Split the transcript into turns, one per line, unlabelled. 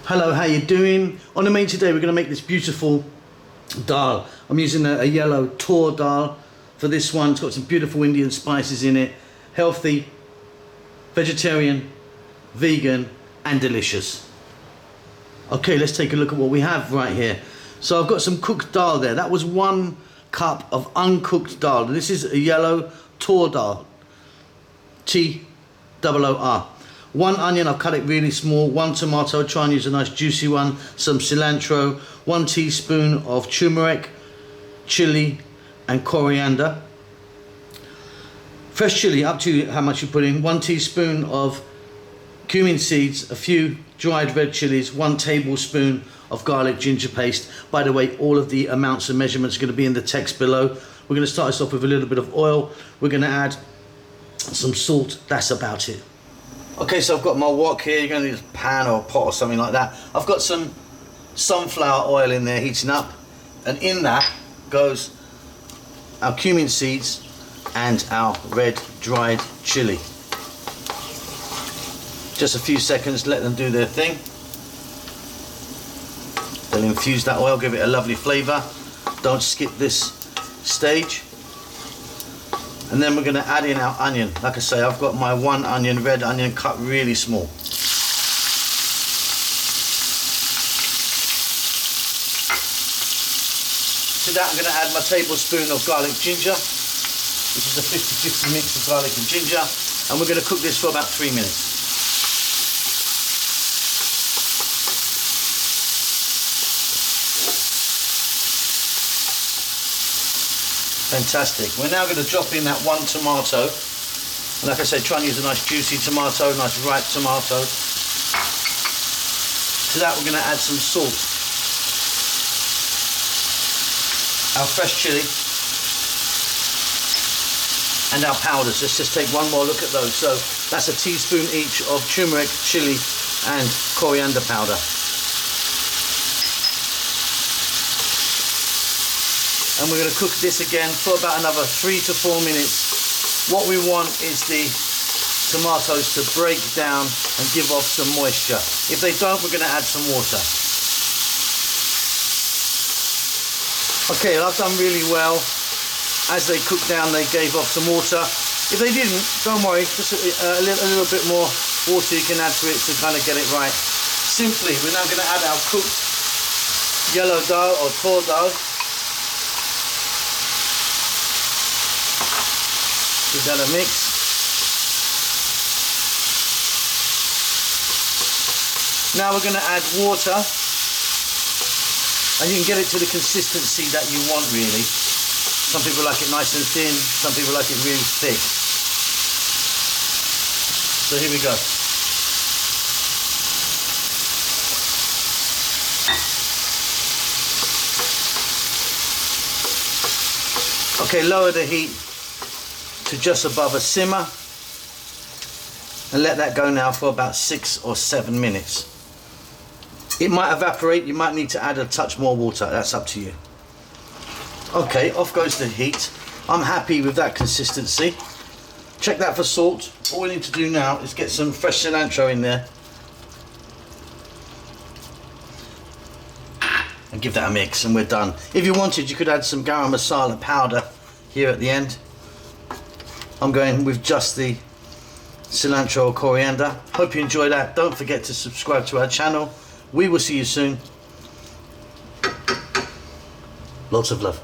Hello, how you doing? On the menu today we're going to make this beautiful dal. I'm using a yellow Toor Dal for this one. It's got some beautiful Indian spices in it. Healthy, vegetarian, vegan and delicious. Okay, let's take a look at what we have right here. So I've got some cooked dal there. That was 1 cup of uncooked dal. This is a yellow Toor Dal. T-O-O-R. 1 onion, I've cut it really small. 1 tomato, try and use a nice juicy one. Some cilantro. 1 teaspoon of turmeric, chili and coriander. Fresh chili, up to you how much you put in. 1 teaspoon of cumin seeds, a few dried red chilies, 1 tablespoon of garlic ginger paste. By the way, all of the amounts and measurements are going to be in the text below. We're going to start this off with a little bit of oil. We're going to add some salt. That's about it. Okay, so I've got my wok here. You're going to need a pan or a pot or something like that. I've got some sunflower oil in there heating up, and in that goes our cumin seeds and our red dried chili. Just a few seconds, let them do their thing. They'll infuse that oil, give it a lovely flavour. Don't skip this stage. And then we're going to add in our onion. Like I say, I've got my 1 onion, red onion, cut really small. To that I'm going to add my tablespoon of garlic ginger, which is a 50-50 mix of garlic and ginger. And we're going to cook this for about 3 minutes. Fantastic. We're now going to drop in that 1 tomato. And like I said, try and use a nice juicy tomato, nice ripe tomato. To that we're going to add some salt. Our fresh chili. And our powders. Let's just take one more look at those. So that's a teaspoon each of turmeric, chili and coriander powder. And we're going to cook this again for about another 3 to 4 minutes. What we want is the tomatoes to break down and give off some moisture. If they don't, we're going to add some water. Okay, I've done really well. As they cooked down, they gave off some water. If they didn't, don't worry, just a little bit more water you can add to it to kind of get it right. Simply, we're now going to add our cooked yellow dal or Toor Dal. Give that a mix. Now we're going to add water, and you can get it to the consistency that you want really. Some people like it nice and thin, some people like it really thick. So here we go. Okay, lower the heat to just above a simmer and let that go now for about 6 or 7 minutes. It might evaporate, you might need to add a touch more water, that's up to you. Okay, off goes the heat. I'm happy with that consistency. Check that for salt. All we need to do now is get some fresh cilantro in there and give that a mix, and we're done. If you wanted, you could add some garam masala powder here at the end. I'm going with just the cilantro or coriander. Hope you enjoy that. Don't forget to subscribe to our channel. We will see you soon. Lots of love.